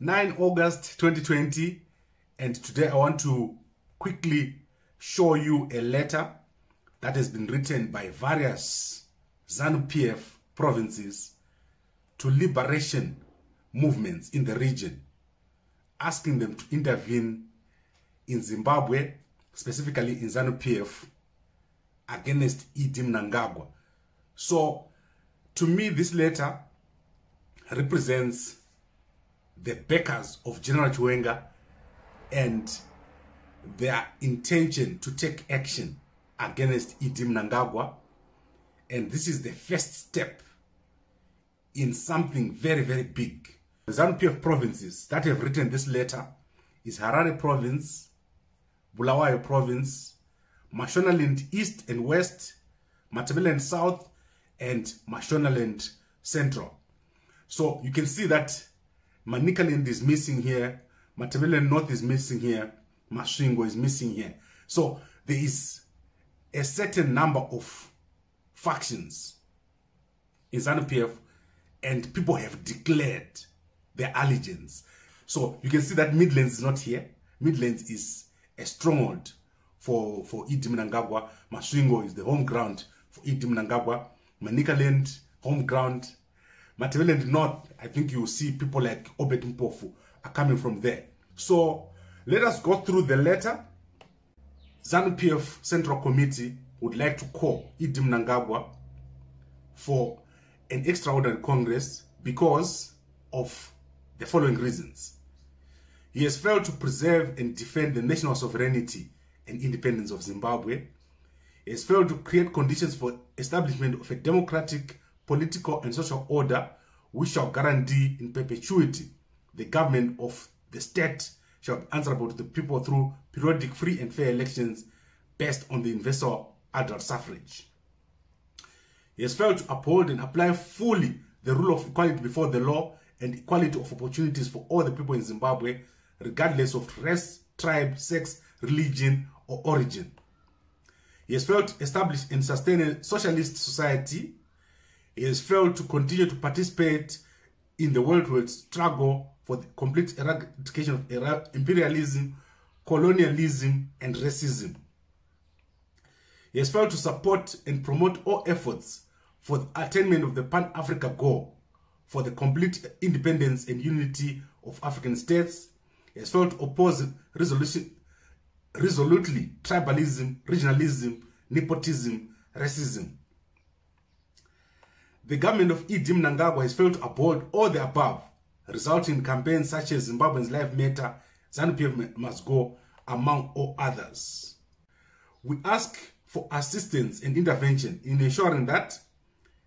9 August 2020, and today I want to quickly show you a letter that has been written by various ZANU PF provinces to liberation movements in the region, asking them to intervene in Zimbabwe, specifically in ZANU PF, against Mnangagwa. So, to me, this letter represents the backers of General Chiwenga and their intention to take action against Mnangagwa. And this is the first step in something very, very big. The ZANU PF provinces that have written this letter is Harare Province, Bulawayo Province, Mashonaland East and West, Matabeleland South, and Mashonaland Central. So you can see that Manicaland is missing here, Matabeleland North is missing here, Masvingo is missing here. So there is a certain number of factions in ZANU PF, and people have declared their allegiance. So you can see that Midlands is not here. Midlands is a stronghold for Mnangagwa. Masvingo is the home ground for Mnangagwa. Manicaland, home ground. Matabeleland North, I think you will see people like Obed Mpofu are coming from there. So let us go through the letter. ZANU PF Central Committee would like to call Mnangagwa for an extraordinary Congress because of the following reasons. He has failed to preserve and defend the national sovereignty and independence of Zimbabwe. He has failed to create conditions for establishment of a democratic, political and social order which shall guarantee in perpetuity the government of the state shall be answerable to the people through periodic free and fair elections based on the universal adult suffrage. He has failed to uphold and apply fully the rule of equality before the law and equality of opportunities for all the people in Zimbabwe, regardless of race, tribe, sex, religion, or origin. He has failed to establish and sustain a socialist society. He has failed to continue to participate in the worldwide struggle for the complete eradication of imperialism, colonialism, and racism. He has failed to support and promote all efforts for the attainment of the Pan-Africa goal for the complete independence and unity of African states. He has failed to oppose resolutely tribalism, regionalism, nepotism, racism. The government of Mnangagwa has failed to uphold all the above, resulting in campaigns such as Zimbabweans Life Matter, ZANU PF Must Go, among all others. We ask for assistance and intervention in ensuring that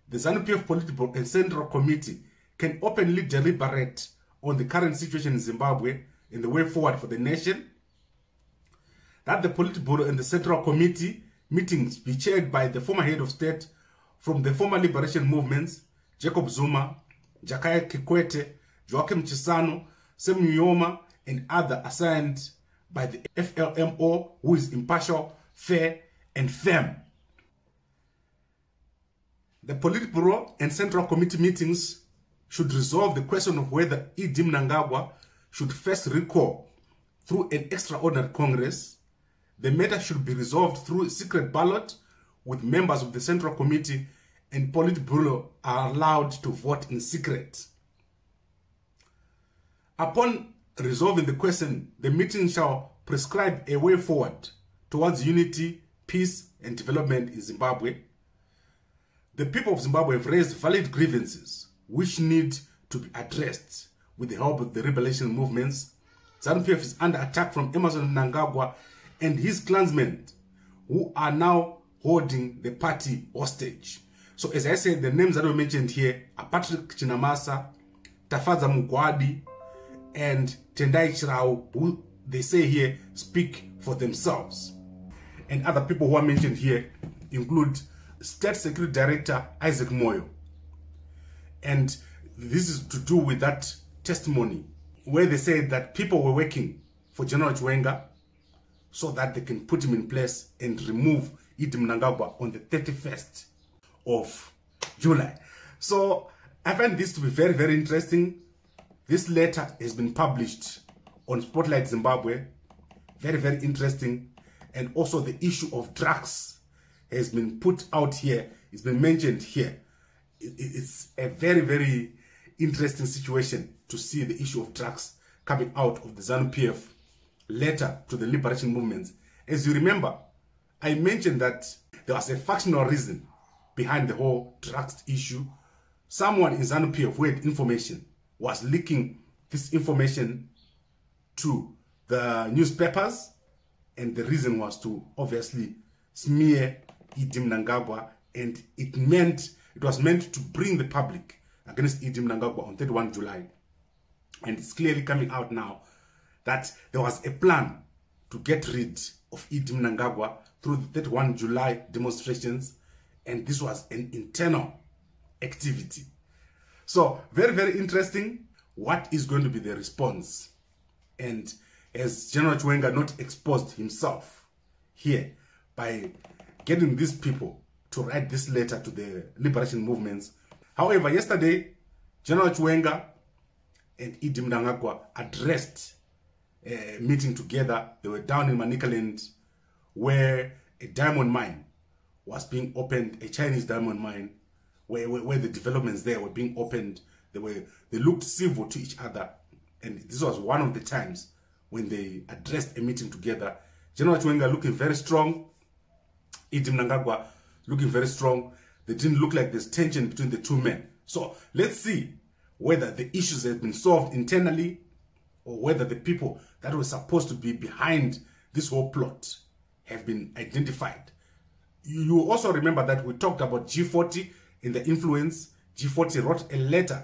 the ZANU PF Political and Central Committee can openly deliberate on the current situation in Zimbabwe and the way forward for the nation, that the Politburo and the Central Committee meetings be chaired by the former head of state from the former liberation movements, Jacob Zuma, Jakaya Kikwete, Joachim Chissano, Sam Nujoma, and others assigned by the FLMO, who is impartial, fair, and firm. The Politburo and Central Committee meetings should resolve the question of whether Mnangagwa should first recall through an extraordinary Congress. The matter should be resolved through a secret ballot with members of the Central Committee and Politburo are allowed to vote in secret. Upon resolving the question, the meeting shall prescribe a way forward towards unity, peace, and development in Zimbabwe. The people of Zimbabwe have raised valid grievances which need to be addressed with the help of the liberation movements. ZANU PF is under attack from Emmerson Mnangagwa and his clansmen who are now holding the party hostage. So as I said, the names that were mentioned here are Patrick Chinamasa, Tafadza Mugwadi, and Tendai Chirao, who they say here speak for themselves. And other people who are mentioned here include State Security Director Isaac Moyo. And this is to do with that testimony where they said that people were working for General Chiwenga so that they can put him in place and remove Mnangagwa on the 31st of July. So I find this to be very, very interesting. This letter has been published on Spotlight Zimbabwe. Very, very interesting. And also the issue of drugs has been put out here. It's been mentioned here. It's a very, very interesting situation to see the issue of drugs coming out of the ZANU PF letter to the liberation movements. As you remember, I mentioned that there was a factional reason behind the whole drugs issue. Someone in ZANU PF who had information was leaking this information to the newspapers, and the reason was to obviously smear Mnangagwa, and it was meant to bring the public against Mnangagwa on 31 July. And it's clearly coming out now that there was a plan to get rid of Mnangagwa through the 31 July demonstrations, and this was an internal activity. So very, very interesting. What is going to be the response? And as General Chiwenga not exposed himself here by getting these people to write this letter to the liberation movements. However, yesterday, General Chiwenga and Mnangagwa addressed a meeting together. They were down in Manicaland, where a diamond mine was being opened, a Chinese diamond mine, where the developments there were being opened. They looked civil to each other, and this was one of the times when they addressed a meeting together. General Chiwenga looking very strong, Mnangagwa looking very strong. They didn't look like there's tension between the two men. So let's see whether the issues have been solved internally, or whether the people that were supposed to be behind this whole plot have been identified. You also remember that we talked about G40 in the influence. G40 wrote a letter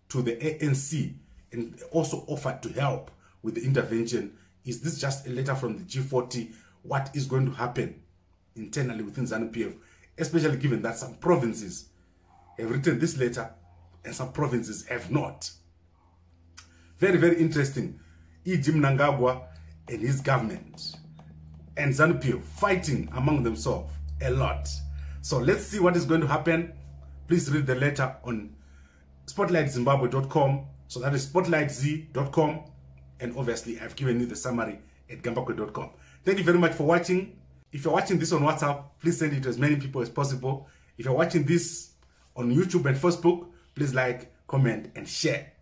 to the ANC and also offered to help with the intervention. Is this just a letter from the G40? What is going to happen internally within ZANU PF, especially given that some provinces have written this letter and some provinces have not? Very, very interesting. Mnangagwa and his government and ZANU PF fighting among themselves a lot. So let's see what is going to happen. Please read the letter on spotlightzimbabwe.com. So that is spotlightzz.com. And obviously, I've given you the summary at gambakwe.com. Thank you very much for watching. If you're watching this on WhatsApp, please send it to as many people as possible. If you're watching this on YouTube and Facebook, please like, comment, and share.